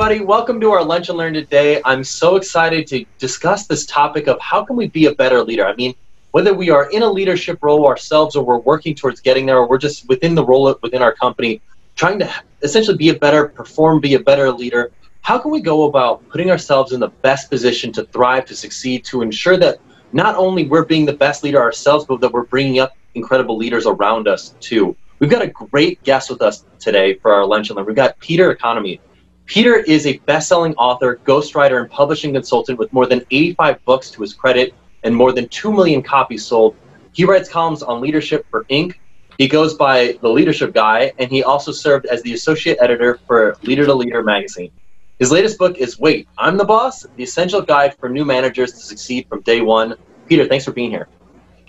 everybody. Welcome to our Lunch and Learn today. I'm so excited to discuss this topic of how can we be a better leader. I mean, whether we are in a leadership role ourselves or we're working towards getting there, or we're just within the role within our company, trying to essentially be a better be a better leader. How can we go about putting ourselves in the best position to thrive, to succeed, to ensure that not only we're being the best leader ourselves, but that we're bringing up incredible leaders around us too. We've got a great guest with us today for our Lunch and Learn. We've got Peter Economy. Peter is a best-selling author, ghostwriter, and publishing consultant with more than 85 books to his credit and more than 2 million copies sold. He writes columns on leadership for Inc. He goes by The Leadership Guy, and he also served as the associate editor for Leader to Leader magazine. His latest book is Wait, I'm the Boss? The Essential Guide for New Managers to Succeed from Day One. Peter, thanks for being here.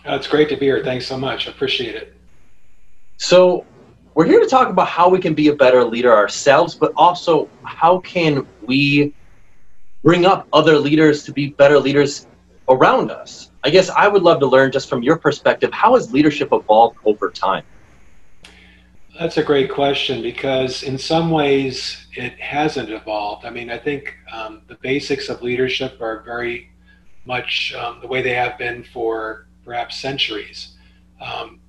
It's great to be here. Thanks so much. I appreciate it. So we're here to talk about how we can be a better leader ourselves, but also how can we bring up other leaders to be better leaders around us. I guess I would love to learn just from your perspective, how has leadership evolved over time? That's a great question because in some ways it hasn't evolved. I mean, I think the basics of leadership are very much the way they have been for perhaps centuries.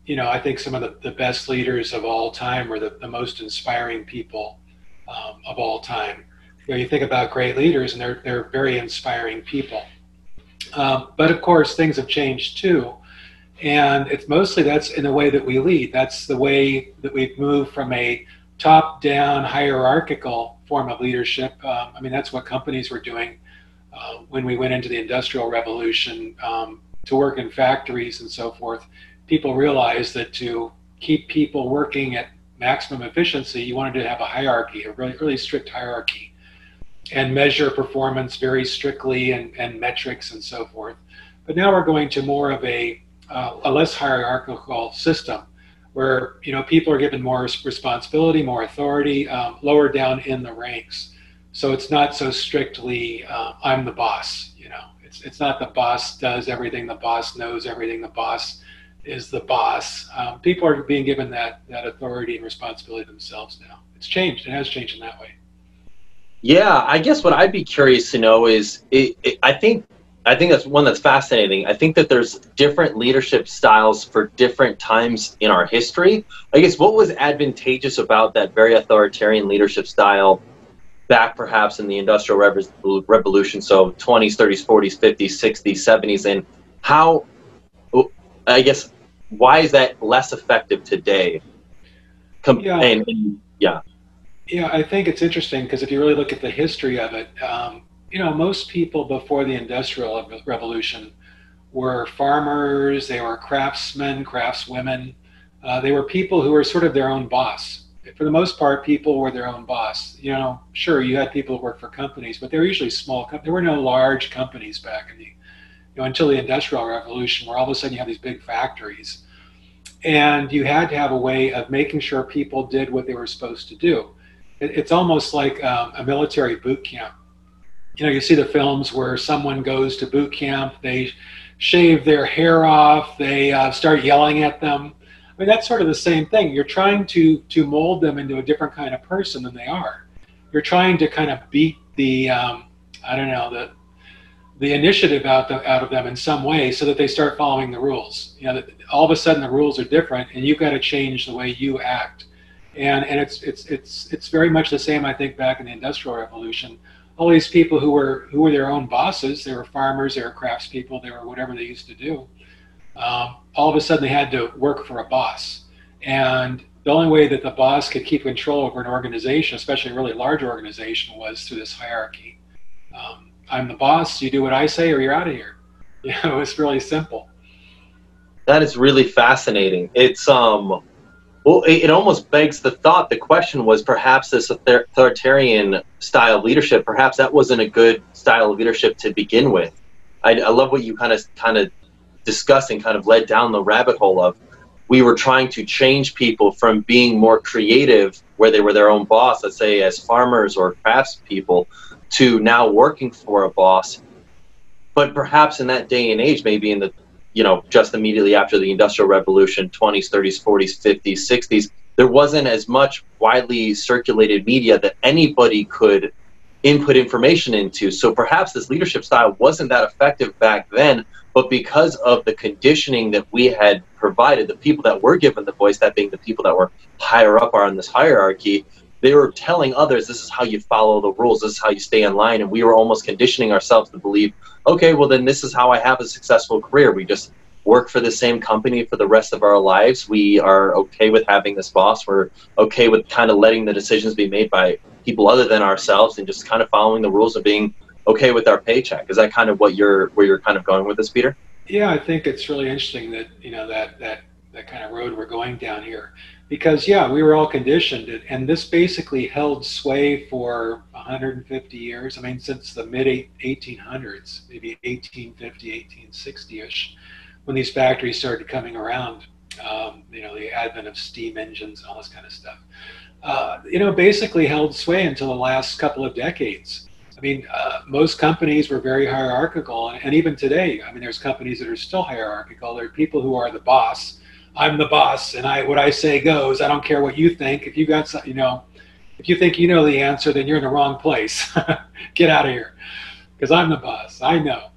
You know, I think some of the best leaders of all time were the most inspiring people of all time. You know, you think about great leaders and they're very inspiring people. But of course, things have changed too. And it's mostly that's in the way that we lead. That's the way that we've moved from a top-down hierarchical form of leadership. I mean, that's what companies were doing when we went into the Industrial Revolution to work in factories and so forth. People realized that to keep people working at maximum efficiency, you wanted to have a hierarchy, a really strict hierarchy, and measure performance very strictly and metrics and so forth. But now we're going to more of a less hierarchical system where, you know, people are given more responsibility, more authority, lower down in the ranks. So it's not so strictly, I'm the boss, you know. It's not the boss does everything, the boss knows everything, the boss is the boss. People are being given that authority and responsibility themselves now. It's changed. It has changed in that way. Yeah, I guess what I'd be curious to know is, I think that's one that's fascinating. I think that there's different leadership styles for different times in our history. I guess what was advantageous about that very authoritarian leadership style back perhaps in the Industrial Revolution, so 20s, 30s, 40s, 50s, 60s, 70s, and how, I guess, why is that less effective today? Yeah, I think it's interesting because if you really look at the history of it, you know, most people before the Industrial Revolution were farmers, they were craftsmen, craftswomen. They were people who were sort of their own boss. For the most part, people were their own boss. You know, sure, you had people who worked for companies, but they were usually small companies. There were no large companies back in until the Industrial Revolution, where all of a sudden you have these big factories. And you had to have a way of making sure people did what they were supposed to do. It's almost like a military boot camp. You know, you see the films where someone goes to boot camp, they shave their hair off, they start yelling at them. I mean, that's sort of the same thing. You're trying to mold them into a different kind of person than they are. You're trying to kind of beat the, I don't know, the initiative out of them in some way so that they start following the rules. You know, that all of a sudden the rules are different and you've got to change the way you act. And it's very much the same, I think, back in the Industrial Revolution. All these people who were their own bosses, they were farmers, they were craftspeople, they were whatever they used to do. All of a sudden they had to work for a boss. And the only way that the boss could keep control over an organization, especially a really large organization, was through this hierarchy. I'm the boss, you do what I say or you're out of here. You know, it's really simple. That is really fascinating. It's well, it almost begs the thought. The question was perhaps this authoritarian style of leadership, perhaps that wasn't a good style of leadership to begin with. I love what you kind of discussed and kind of led down the rabbit hole of, we were trying to change people from being more creative, where they were their own boss, let's say as farmers or craftspeople, to now working for a boss. But perhaps in that day and age, maybe in the, you know, just immediately after the Industrial Revolution, 20s, 30s, 40s, 50s, 60s, there wasn't as much widely circulated media that anybody could input information into. So perhaps this leadership style wasn't that effective back then, but because of the conditioning that we had provided, the people that were given the voice, that being the people that were higher up on this hierarchy, they were telling others, this is how you follow the rules, this is how you stay in line, and we were almost conditioning ourselves to believe, okay, well then this is how I have a successful career. We just work for the same company for the rest of our lives. We are okay with having this boss. We're okay with kind of letting the decisions be made by people other than ourselves and just kind of following the rules of being okay with our paycheck. Is that kind of what where you're kind of going with this, Peter? Yeah, I think it's really interesting that, that kind of road we're going down here, because yeah, we were all conditioned, and this basically held sway for 150 years. I mean, since the mid 1800s, maybe 1850, 1860-ish, when these factories started coming around, the advent of steam engines and all this kind of stuff, basically held sway until the last couple of decades. I mean, most companies were very hierarchical, and even today, I mean, there's companies that are still hierarchical. There are people who are the boss. I'm the boss, and what I say goes. I don't care what you think. If you got some, if you think you know the answer, then you're in the wrong place. Get out of here, because I'm the boss. I know.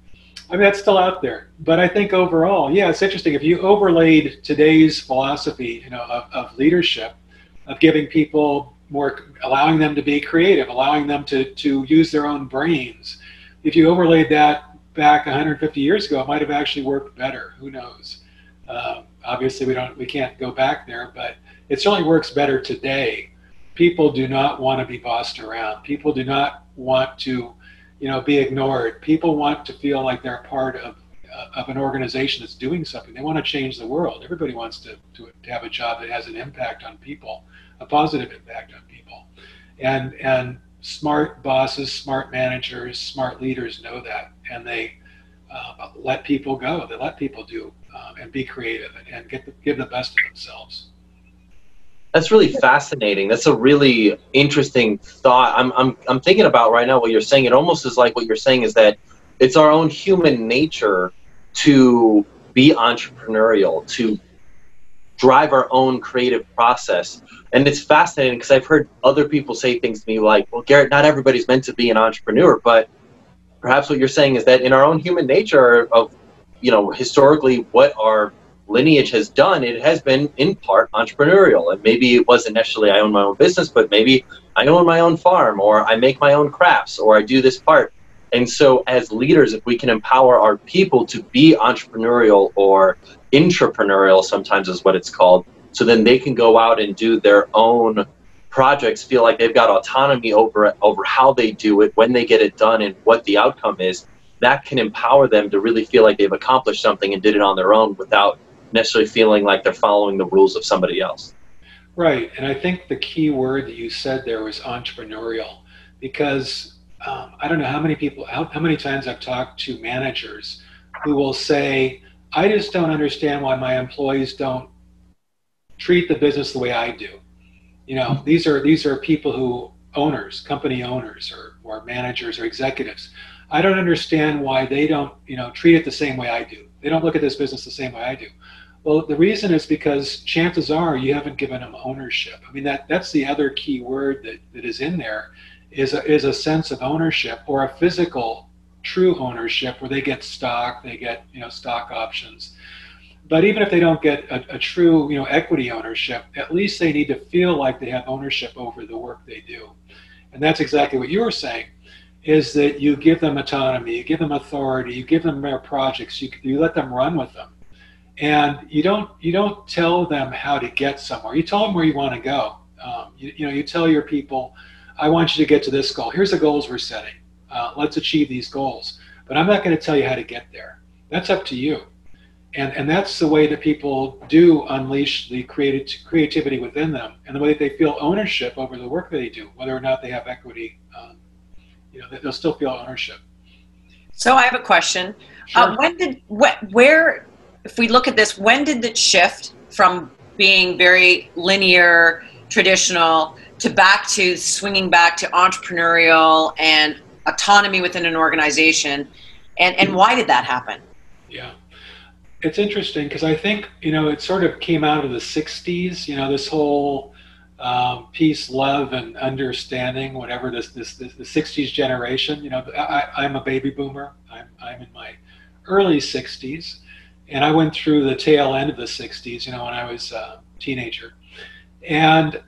I mean, that's still out there. But I think overall, yeah, it's interesting. If you overlaid today's philosophy, of leadership, of giving people more, allowing them to be creative, allowing them to use their own brains. If you overlaid that back 150 years ago, it might have actually worked better. Who knows? Obviously, we can't go back there, but it certainly works better today. People do not want to be bossed around. People do not want to, be ignored. People want to feel like they're part of an organization that's doing something. They want to change the world. Everybody wants to have a job that has an impact on people, a positive impact on people. And smart bosses, smart managers, smart leaders know that, and they let people go. They let people do and be creative and give the best of themselves. That's really fascinating. That's a really interesting thought. I'm thinking about right now what you're saying. It almost is like what you're saying is that it's our own human nature to be entrepreneurial, to drive our own creative process. And it's fascinating because I've heard other people say things to me like, well, Garrett, not everybody's meant to be an entrepreneur, but perhaps what you're saying is that in our own human nature of, historically what our lineage has done, it has been in part entrepreneurial. And maybe it wasn't necessarily I own my own business, but maybe I own my own farm, or I make my own crafts, or I do this part. And so as leaders, if we can empower our people to be entrepreneurial, or intrapreneurial sometimes is what it's called, so then they can go out and do their own projects, feel like they've got autonomy over how they do it, when they get it done, and what the outcome is, that can empower them to really feel like they've accomplished something and did it on their own without necessarily feeling like they're following the rules of somebody else. Right, and I think the key word that you said there was entrepreneurial, because I don't know how many times I've talked to managers who will say, I just don't understand why my employees don't treat the business the way I do. These are people who, company owners or managers or executives. I don't understand why they don't, treat it the same way I do. They don't look at this business the same way I do. Well, the reason is because chances are you haven't given them ownership. I mean, that's the other key word that is in there, is a sense of ownership, or a physical, true ownership, where they get stock, they get stock options. But even if they don't get a true equity ownership, at least they need to feel like they have ownership over the work they do. And that's exactly what you were saying, is that you give them autonomy, you give them authority, you give them their projects, you let them run with them. And you don't tell them how to get somewhere. You tell them where you want to go. You tell your people, I want you to get to this goal. Here's the goals we're setting. Let's achieve these goals. But I'm not going to tell you how to get there. That's up to you. And that's the way that people do unleash the creativity within them, and the way that they feel ownership over the work that they do, whether or not they have equity. They'll still feel ownership. So I have a question. Sure. If we look at this, when did it shift from being very linear, traditional, to swinging back to entrepreneurial and autonomy within an organization, and why did that happen? Yeah, it's interesting because I think it sort of came out of the 60s. This whole peace, love, and understanding, whatever the 60s generation. You know, I'm a baby boomer. I'm in my early 60s, and I went through the tail end of the 60s, you know, when I was a teenager. And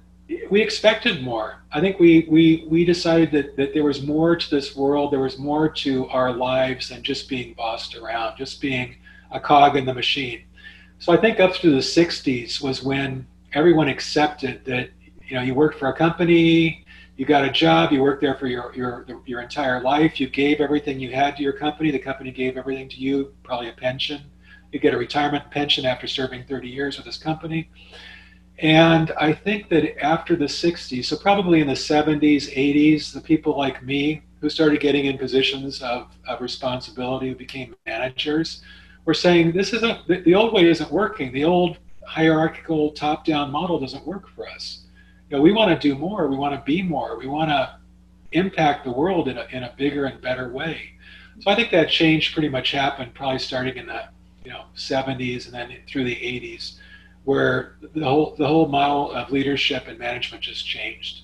we expected more. I think we decided that there was more to this world, there was more to our lives than just being bossed around, just being a cog in the machine. So I think up through the 60s was when everyone accepted that, you know, you worked for a company, you got a job, you worked there for your entire life, you gave everything you had to your company, the company gave everything to you, probably a pension. You get a retirement pension after serving 30 years with this company. And I think that after the 60s, so probably in the 70s, 80s, the people like me who started getting in positions of responsibility, who became managers, were saying, the old way isn't working. The old hierarchical top-down model doesn't work for us. You know, we want to do more. We want to be more. We want to impact the world in a bigger and better way. So I think that change pretty much happened probably starting in the 70s and then through the 80s, where the whole model of leadership and management just changed.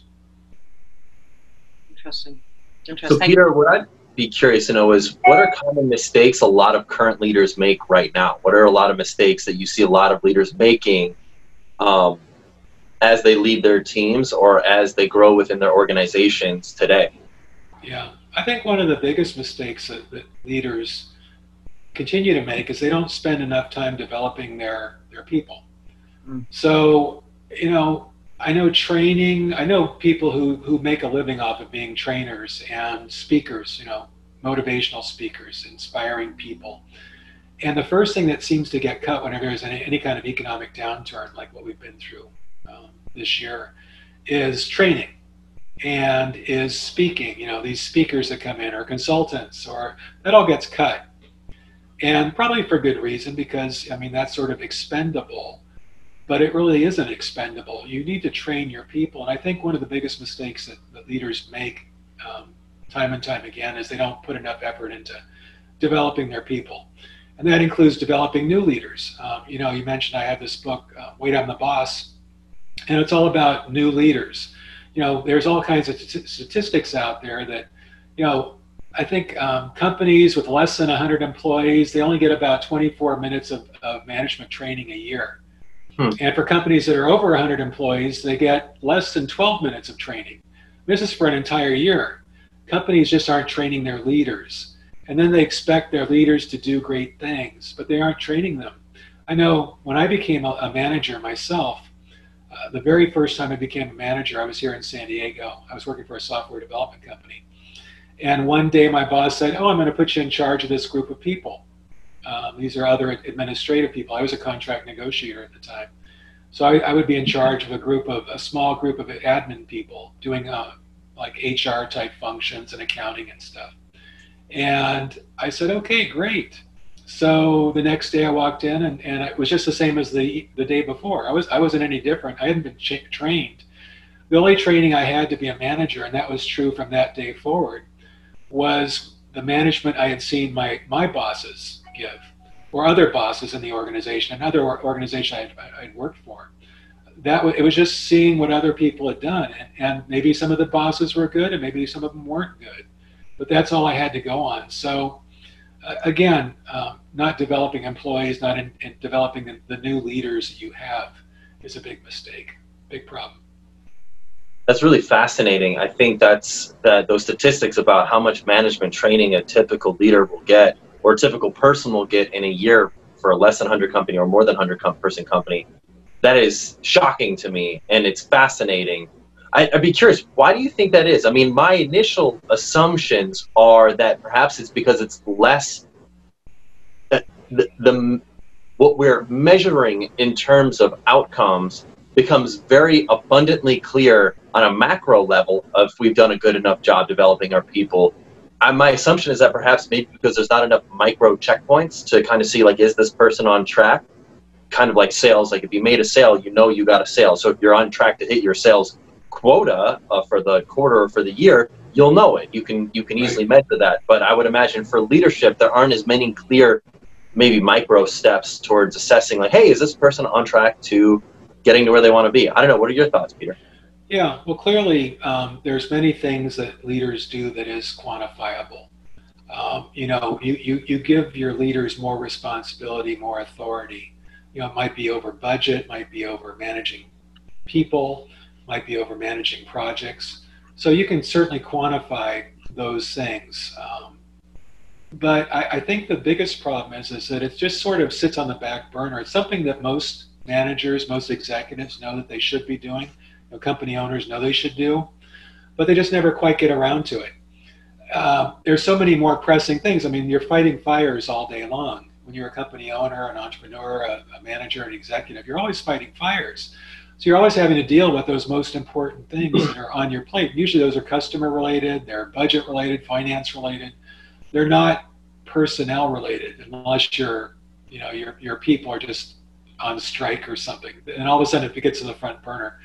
Interesting. So Peter, what I'd be curious to know is, what are common mistakes a lot of current leaders make right now? What are a lot of mistakes that you see a lot of leaders making as they lead their teams or as they grow within their organizations today? Yeah, I think one of the biggest mistakes that leaders continue to make is they don't spend enough time developing their people. So, you know, I know people who make a living off of being trainers and speakers, you know, motivational speakers, inspiring people. And the first thing that seems to get cut whenever there's any kind of economic downturn like what we've been through this year is training and is speaking. You know, these speakers that come in or consultants, or that all gets cut. And probably for good reason, because, I mean, that's sort of expendable. But it really isn't expendable. You need to train your people. And I think one of the biggest mistakes that leaders make time and time again is they don't put enough effort into developing their people. And that includes developing new leaders. You know, you mentioned I have this book, Wait, I'm the Boss, and it's all about new leaders. You know, there's all kinds of statistics out there that, you know, I think companies with less than 100 employees, they only get about 24 minutes of management training a year. And for companies that are over 100 employees, they get less than 12 minutes of training. This is for an entire year. Companies just aren't training their leaders. And then they expect their leaders to do great things, but they aren't training them. I know when I became a manager myself, the very first time I became a manager, I was here in San Diego. I was working for a software development company. And one day my boss said, "Oh, I'm going to put you in charge of this group of people. These are other administrative people." I was a contract negotiator at the time. So I would be in charge of a small group of admin people doing like HR type functions and accounting and stuff. And I said, "Okay, great." So the next day I walked in and it was just the same as the day before. I wasn't any different. I hadn't been trained. The only training I had to be a manager, and that was true from that day forward, was the management I had seen my bosses give, or other bosses in the organization, another organization I'd worked for. It was just seeing what other people had done, and maybe some of the bosses were good, and maybe some of them weren't good, but that's all I had to go on. So again, not developing employees, not in developing the new leaders that you have is a big mistake, big problem. That's really fascinating. I think those statistics about how much management training a typical leader will get, or a typical person will get in a year for a less than 100 company or more than 100 person company, that is shocking to me, and it's fascinating. I'd be curious, why do you think that is? I mean, my initial assumptions are that perhaps it's because it's less, what we're measuring in terms of outcomes becomes very abundantly clear on a macro level of if we've done a good enough job developing our people. My assumption is that perhaps maybe because there's not enough micro checkpoints to kind of see, like, is this person on track? Kind of like sales, like if you made a sale, you know you got a sale. So if you're on track to hit your sales quota for the quarter or for the year, you'll know it. You can easily measure that. But I would imagine for leadership, there aren't as many clear, maybe micro steps towards assessing, like, hey, is this person on track to getting to where they want to be? I don't know. What are your thoughts, Peter? Yeah, well, clearly, there's many things that leaders do that is quantifiable. You give your leaders more responsibility, more authority. It might be over budget, might be over managing people, might be over managing projects. So you can certainly quantify those things. But I think the biggest problem is that it just sort of sits on the back burner. It's something that most managers, most executives know that they should be doing. Company owners know they should do, but they just never quite get around to it. There's so many more pressing things. I mean, you're fighting fires all day long. When you're a company owner, an entrepreneur, a manager, an executive, you're always fighting fires. So you're always having to deal with those most important things that are on your plate. Usually those are customer related, they're budget related, finance related. They're not personnel related unless your people are just on strike or something. And all of a sudden it gets to the front burner.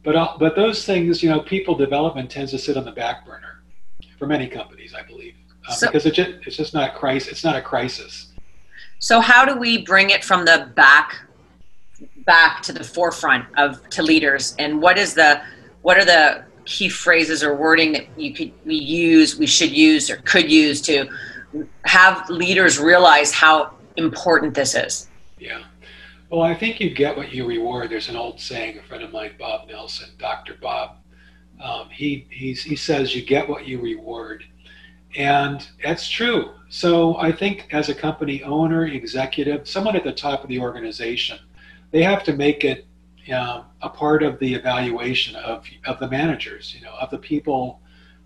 But those things, people development tends to sit on the back burner for many companies, I believe, because it's just not crisis. It's not a crisis. So how do we bring it from the back to the forefront to leaders? And what are the key phrases or wording that we should use or could use to have leaders realize how important this is? Yeah. Well, I think you get what you reward. There's an old saying, a friend of mine, Bob Nelson, Dr. Bob, he says you get what you reward. And that's true. So I think as a company owner, executive, someone at the top of the organization, they have to make it a part of the evaluation of the managers, of the people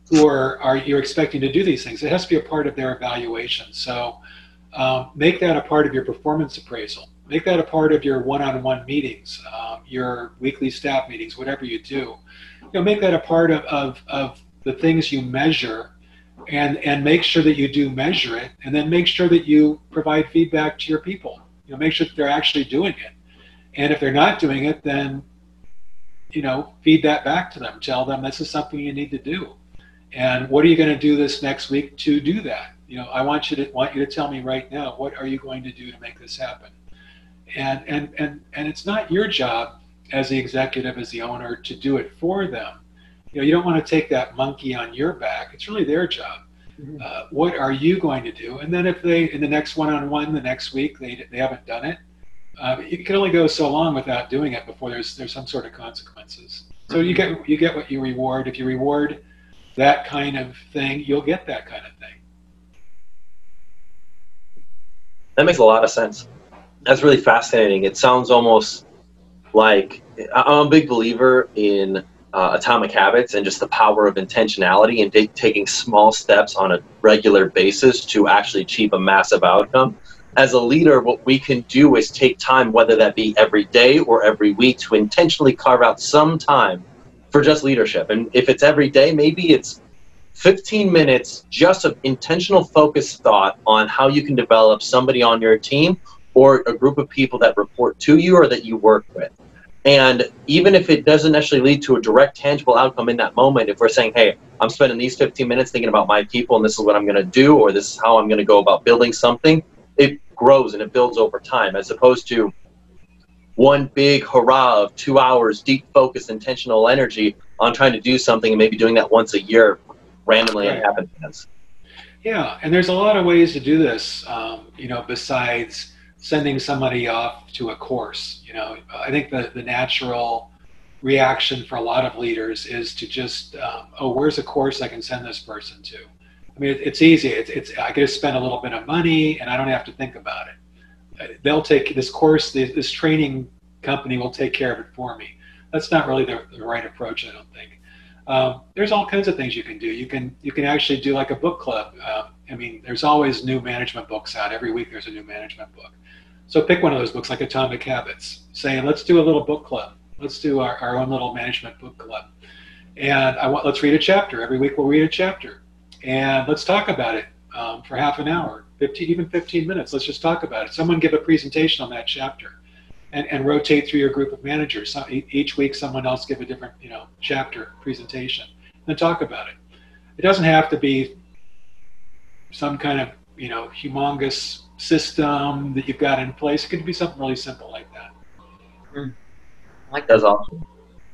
who you're expecting to do these things. It has to be a part of their evaluation. So make that a part of your performance appraisal. Make that a part of your one-on-one meetings, your weekly staff meetings, whatever you do. Make that a part of the things you measure, and make sure that you do measure it, and then make sure that you provide feedback to your people. Make sure that they're actually doing it. And if they're not doing it, then feed that back to them. Tell them this is something you need to do. And what are you going to do this next week to do that? I want you to tell me right now, what are you going to do to make this happen? And it's not your job as the executive, as the owner, to do it for them. You don't want to take that monkey on your back. It's really their job. Mm-hmm. What are you going to do? And then if in the next one-on-one, the next week, they haven't done it, you can only go so long without doing it before there's some sort of consequences. So you get what you reward. If you reward that kind of thing, you'll get that kind of thing. That makes a lot of sense. That's really fascinating. It sounds almost like I'm a big believer in atomic habits and just the power of intentionality and taking small steps on a regular basis to actually achieve a massive outcome. As a leader, what we can do is take time, whether that be every day or every week, to intentionally carve out some time for just leadership. And if it's every day, maybe it's 15 minutes just of intentional focused thought on how you can develop somebody on your team or a group of people that report to you or that you work with. And even if it doesn't necessarily lead to a direct, tangible outcome in that moment, if we're saying, hey, I'm spending these 15 minutes thinking about my people and this is what I'm going to do, or this is how I'm going to go about building something, it grows and it builds over time, as opposed to one big hurrah of 2 hours, deep focused, intentional energy on trying to do something and maybe doing that once a year randomly Right. in happenstance. Yeah, and there's a lot of ways to do this, besides sending somebody off to a course. I think the natural reaction for a lot of leaders is to just, where's a course I can send this person to? I mean, it's easy. I can just spend a little bit of money and I don't have to think about it. They'll take this course, this training company will take care of it for me. That's not really the right approach, I don't think. There's all kinds of things you can do. You can actually do like a book club. There's always new management books out. Every week there's a new management book. So pick one of those books like Atomic Habits. Say, let's do a little book club. Let's do our own little management book club. And let's read a chapter. Every week we'll read a chapter. And let's talk about it for half an hour, 15 minutes. Let's just talk about it. Someone give a presentation on that chapter and rotate through your group of managers. So each week someone else give a different chapter presentation and talk about it. It doesn't have to be some kind of humongous system that you've got in place. It could be something really simple like that. Like that's awesome.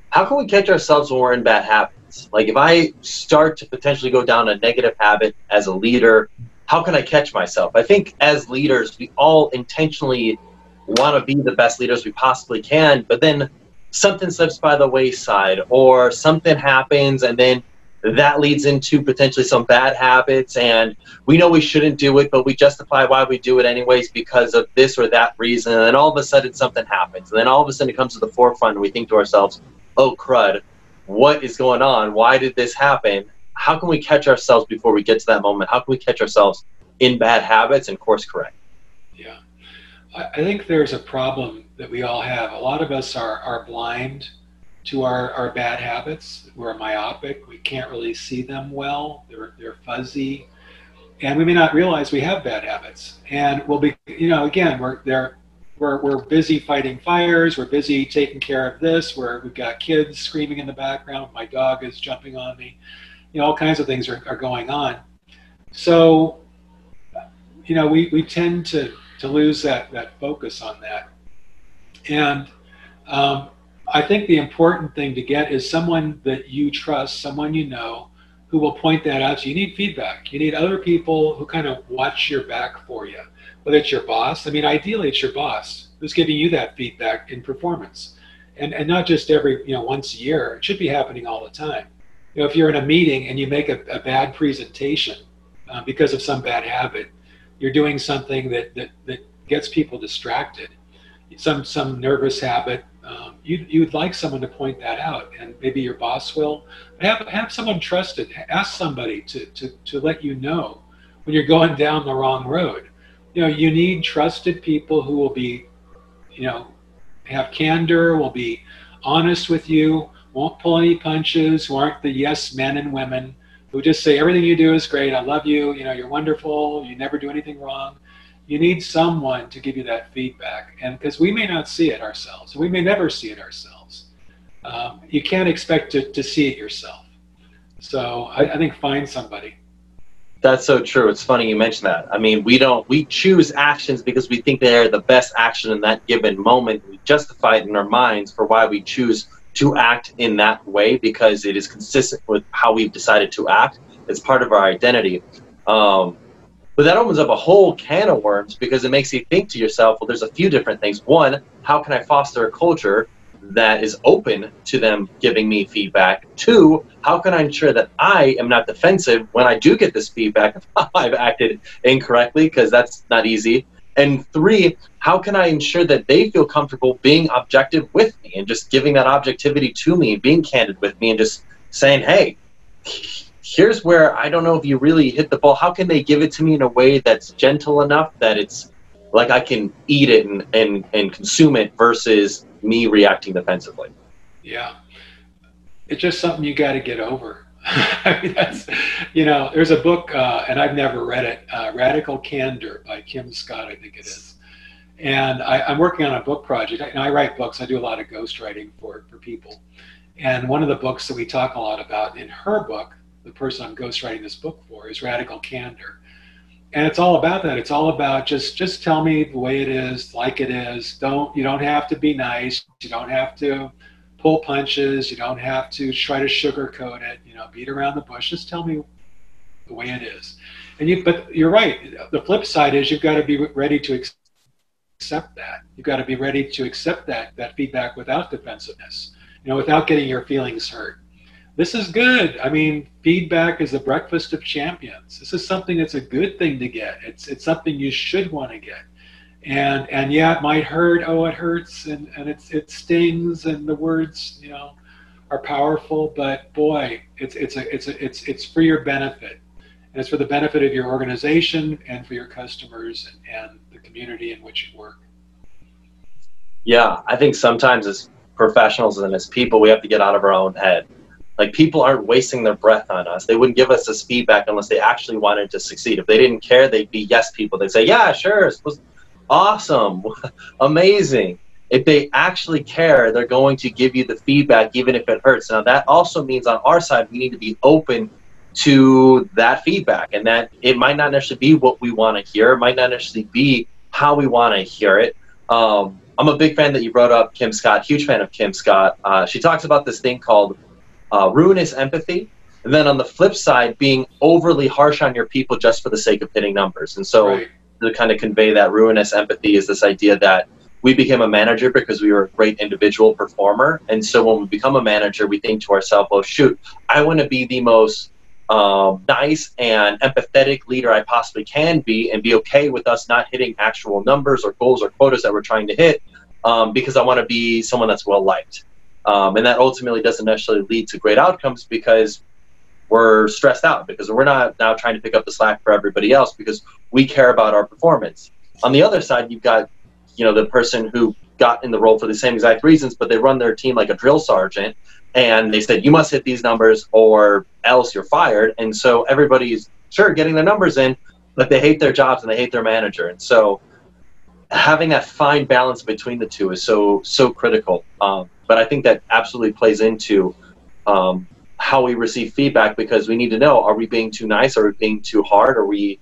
how can we catch ourselves when we're in bad habits? Like if I start to potentially go down a negative habit as a leader, how can I catch myself? I think as leaders, we all intentionally want to be the best leaders we possibly can, but then something slips by the wayside or something happens, and then that leads into potentially some bad habits, and we know we shouldn't do it, but we justify why we do it anyways because of this or that reason, and then all of a sudden something happens, and then all of a sudden it comes to the forefront and we think to ourselves, oh crud, what is going on? Why did this happen? How can we catch ourselves before we get to that moment? How can we catch ourselves in bad habits and course correct? Yeah, I think there's a problem that we all have. A lot of us are blind to our bad habits. We're myopic. We can't really see them well. They're fuzzy, and we may not realize we have bad habits. And we'll be, again, we're busy fighting fires. We're busy taking care of this. We've got kids screaming in the background. My dog is jumping on me. All kinds of things are going on. So, we tend to lose that focus on that. And I think the important thing to get is someone that you trust, someone who will point that out to you. You need feedback. You need other people who kind of watch your back for you, whether it's your boss. I mean, ideally it's your boss who's giving you that feedback in performance, and not just every, once a year. It should be happening all the time. If you're in a meeting and you make a bad presentation because of some bad habit, you're doing something that gets people distracted, some nervous habit. You'd like someone to point that out, and maybe your boss will. Have someone trusted. Ask somebody to let you know when you're going down the wrong road. You need trusted people who will be, have candor, will be honest with you, won't pull any punches, who aren't the yes men and women who just say everything you do is great, I love you, you're wonderful, you never do anything wrong. You need someone to give you that feedback, and because we may not see it ourselves, we may never see it ourselves. You can't expect to see it yourself. So I think find somebody. That's so true. It's funny you mentioned that. I mean, we choose actions because we think they're the best action in that given moment. We justify it in our minds for why we choose to act in that way because it is consistent with how we've decided to act. It's part of our identity. But that opens up a whole can of worms because it makes you think to yourself, well, there's a few different things. One, how can I foster a culture that is open to them giving me feedback? Two, how can I ensure that I am not defensive when I do get this feedback if I've acted incorrectly, because that's not easy. And three, how can I ensure that they feel comfortable being objective with me and just giving that objectivity to me and being candid with me and just saying, hey, here's where I don't know if you really hit the ball. How can they give it to me in a way that's gentle enough that it's like I can eat it and consume it versus me reacting defensively? Yeah. It's just something you got to get over. I mean, that's, there's a book, and I've never read it, Radical Candor by Kim Scott, I think it is. And I'm working on a book project. I write books. I do a lot of ghostwriting for people. And one of the books that we talk a lot about in her book, the person I'm ghostwriting this book for, is Radical Candor. And it's all about that. It's all about just tell me the way it is, like it is. You don't have to be nice. You don't have to pull punches. You don't have to try to sugarcoat it, beat around the bush. Just tell me the way it is. But you're right. The flip side is you've got to be ready to accept that. You've got to be ready to accept that feedback without defensiveness, without getting your feelings hurt. This is good. I mean, feedback is the breakfast of champions. This is something that's a good thing to get. It's something you should want to get. And yeah, it might hurt. Oh, it hurts, and it stings, and the words, are powerful. But boy, it's for your benefit, and it's for the benefit of your organization and for your customers and the community in which you work. Yeah, I think sometimes as professionals and as people, we have to get out of our own head. Like, people aren't wasting their breath on us. They wouldn't give us this feedback unless they actually wanted to succeed. If they didn't care, they'd be yes people. They'd say, yeah, sure, it was awesome, amazing. If they actually care, they're going to give you the feedback even if it hurts. Now, that also means on our side, we need to be open to that feedback, and that it might not necessarily be what we want to hear. It might not necessarily be how we want to hear it. I'm a big fan that you brought up Kim Scott, huge fan of Kim Scott. She talks about this thing called ruinous empathy. And then on the flip side, being overly harsh on your people just for the sake of hitting numbers. And so Right. to kind of convey that ruinous empathy is this idea that we became a manager because we were a great individual performer. And so when we become a manager, we think to ourselves, oh, shoot, I want to be the most nice and empathetic leader I possibly can be, and be okay with us not hitting actual numbers or goals or quotas that we're trying to hit, because I want to be someone that's well-liked. And that ultimately doesn't necessarily lead to great outcomes, because we're stressed out, because we're not now trying to pick up the slack for everybody else, because we care about our performance. On the other side, you've got, you know, the person who got in the role for the same exact reasons, but they run their team like a drill sergeant, and they said, you must hit these numbers or else you're fired. And so everybody's, sure, getting their numbers in, but they hate their jobs and they hate their manager. And so having that fine balance between the two is so critical. But I think that absolutely plays into how we receive feedback, because we need to know, are we being too nice? Are we being too hard? Are we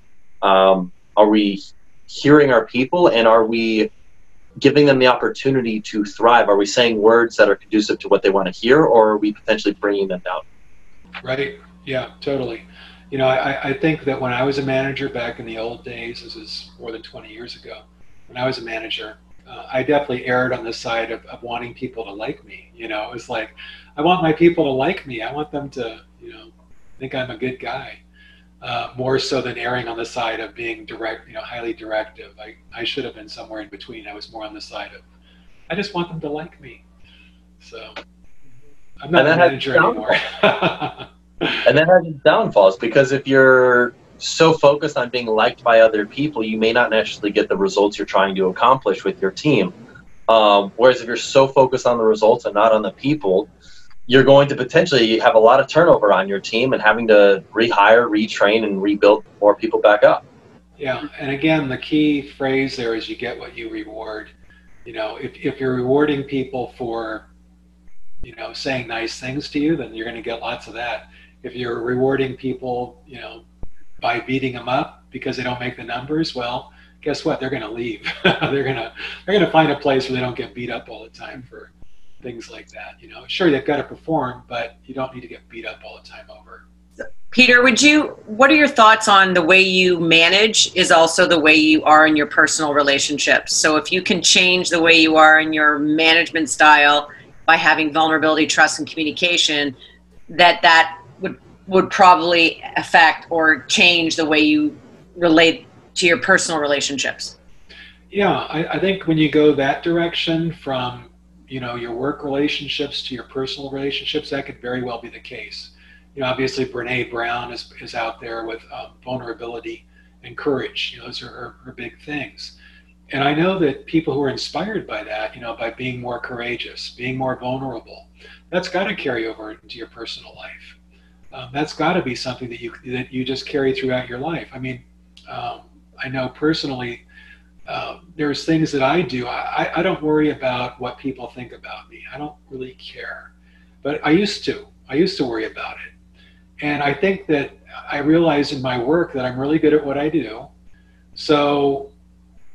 hearing our people, and are we giving them the opportunity to thrive? Are we saying words that are conducive to what they want to hear, or are we potentially bringing them down? Right. Yeah, totally. You know, I think that when I was a manager back in the old days, this is more than 20 years ago, when I was a manager, I definitely erred on the side of wanting people to like me. You know, it was like, I want my people to like me. I want them to, you know, think I'm a good guy. More so than erring on the side of being direct, you know, highly directive. I should have been somewhere in between. I was more on the side of, I just want them to like me. So I'm not a manager anymore. And that has its downfalls, because if you're so focused on being liked by other people, you may not necessarily get the results you're trying to accomplish with your team. Whereas if you're so focused on the results and not on the people, you're going to potentially have a lot of turnover on your team and having to rehire, retrain, and rebuild more people back up. Yeah, and again, the key phrase there is you get what you reward. You know, if you're rewarding people for, you know, saying nice things to you, then you're going to get lots of that. If you're rewarding people, you know, by beating them up because they don't make the numbers, well, guess what? They're going to leave. they're going to find a place where they don't get beat up all the time for things like that. You know, sure, they've got to perform, but you don't need to get beat up all the time over. Peter, what are your thoughts on the way you manage is also the way you are in your personal relationships? So if you can change the way you are in your management style by having vulnerability, trust, and communication, that would probably affect or change the way you relate to your personal relationships. Yeah, I think when you go that direction from, you know, your work relationships to your personal relationships, that could very well be the case. You know, obviously Brene Brown is out there with vulnerability and courage. You know, those are her big things. And I know that people who are inspired by that, you know, by being more courageous, being more vulnerable, that's got to carry over into your personal life. That's got to be something that you just carry throughout your life. I mean, I know personally, there's things that I do. I don't worry about what people think about me. I don't really care. But I used to worry about it. And I think that I realized in my work that I'm really good at what I do. So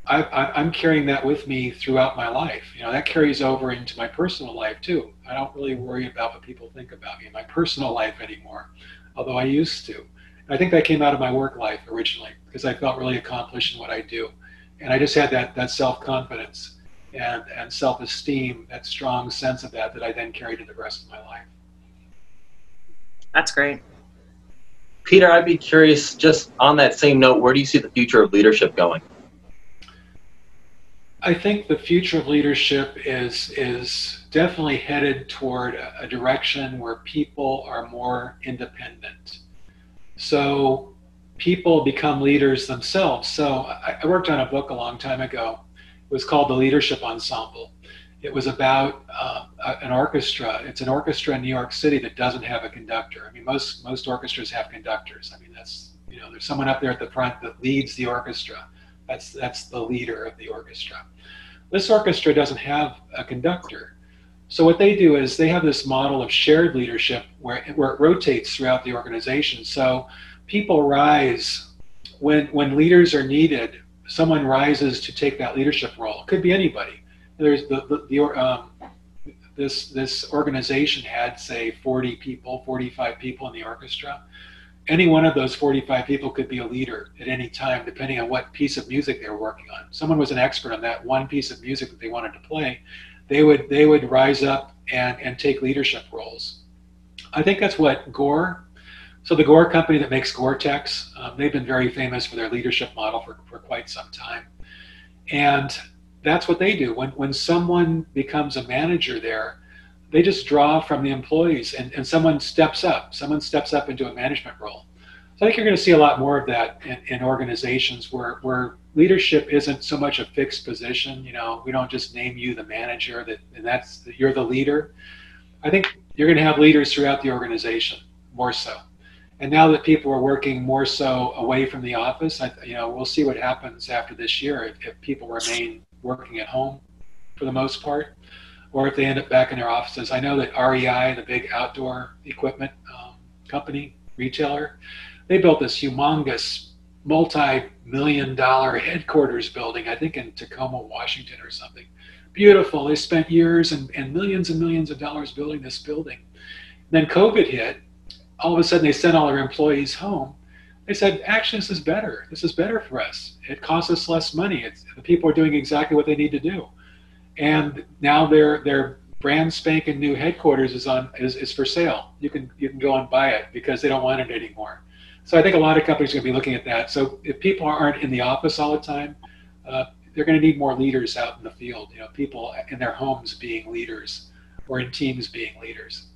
I'm carrying that with me throughout my life. You know, that carries over into my personal life too. I don't really worry about what people think about me in my personal life anymore, although I used to. And I think that came out of my work life originally, because I felt really accomplished in what I do. And I just had that self-confidence and self-esteem, that strong sense of that I then carried to the rest of my life. That's great. Peter, I'd be curious, just on that same note, where do you see the future of leadership going? I think the future of leadership is definitely headed toward a direction where people are more independent. So people become leaders themselves. So I worked on a book a long time ago. It was called The Leadership Ensemble. It was about an orchestra. It's an orchestra in New York City that doesn't have a conductor. I mean, most orchestras have conductors. I mean, that's, you know, there's someone up there at the front that leads the orchestra. That's the leader of the orchestra. This orchestra doesn't have a conductor. So what they do is they have this model of shared leadership where it rotates throughout the organization. So people rise when leaders are needed. Someone rises to take that leadership role. It could be anybody. There's this organization had, say, 40 people, 45 people in the orchestra. Any one of those 45 people could be a leader at any time, depending on what piece of music they were working on. Someone was an expert on that one piece of music that they wanted to play. They would rise up and take leadership roles. I think that's what Gore, so the Gore company that makes Gore-Tex, they've been very famous for their leadership model for quite some time. And that's what they do. When someone becomes a manager there, they just draw from the employees, and someone steps up into a management role. So I think you're going to see a lot more of that in organizations where leadership isn't so much a fixed position. You know, we don't just name you the manager and you're the leader. I think you're going to have leaders throughout the organization, more so. And now that people are working more so away from the office, we'll see what happens after this year if people remain working at home for the most part, or if they end up back in their offices. I know that REI, the big outdoor equipment company, retailer, they built this humongous multi-million-dollar headquarters building, I think in Tacoma, Washington or something. Beautiful. They spent years and millions of dollars building this building. Then COVID hit. All of a sudden they sent all their employees home. They said, actually, this is better. This is better for us. It costs us less money. The people are doing exactly what they need to do. And now their brand spanking new headquarters is for sale. You can go and buy it because they don't want it anymore. So I think a lot of companies are going to be looking at that. So if people aren't in the office all the time, they're going to need more leaders out in the field. You know, people in their homes being leaders, or in teams being leaders.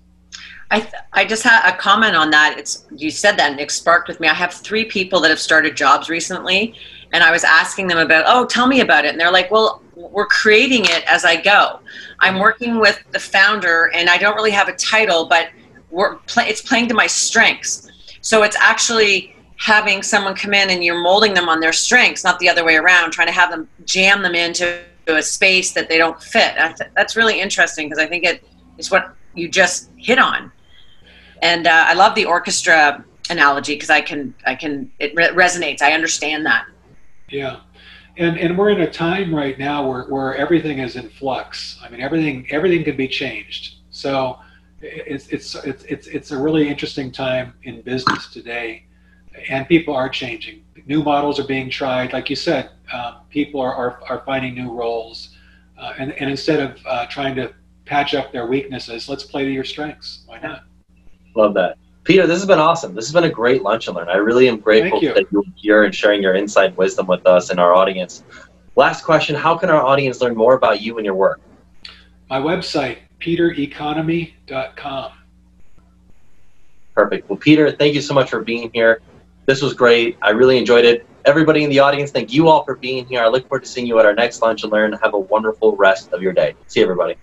I just had a comment on that. You said that and it sparked with me. I have 3 people that have started jobs recently, and I was asking them about, oh, tell me about it. And they're like, well, we're creating it as I go. I'm working with the founder, and I don't really have a title, but it's playing to my strengths. So it's actually having someone come in and you're molding them on their strengths, not the other way around, trying to have them jam them into a space that they don't fit. That's really interesting because I think it is what you just hit on. And I love the orchestra analogy because it resonates. I understand that. Yeah. And we're in a time right now where everything is in flux. I mean, everything can be changed. So it's a really interesting time in business today, and people are changing. New models are being tried. Like you said, people are finding new roles, and instead of trying to patch up their weaknesses, let's play to your strengths. Why not? Love that. Peter, this has been awesome. This has been a great lunch and learn. I really am grateful that you're here and sharing your insight and wisdom with us and our audience. Last question, how can our audience learn more about you and your work? My website, petereconomy.com. Perfect. Well, Peter, thank you so much for being here. This was great. I really enjoyed it. Everybody in the audience, thank you all for being here. I look forward to seeing you at our next lunch and learn. Have a wonderful rest of your day. See you, everybody.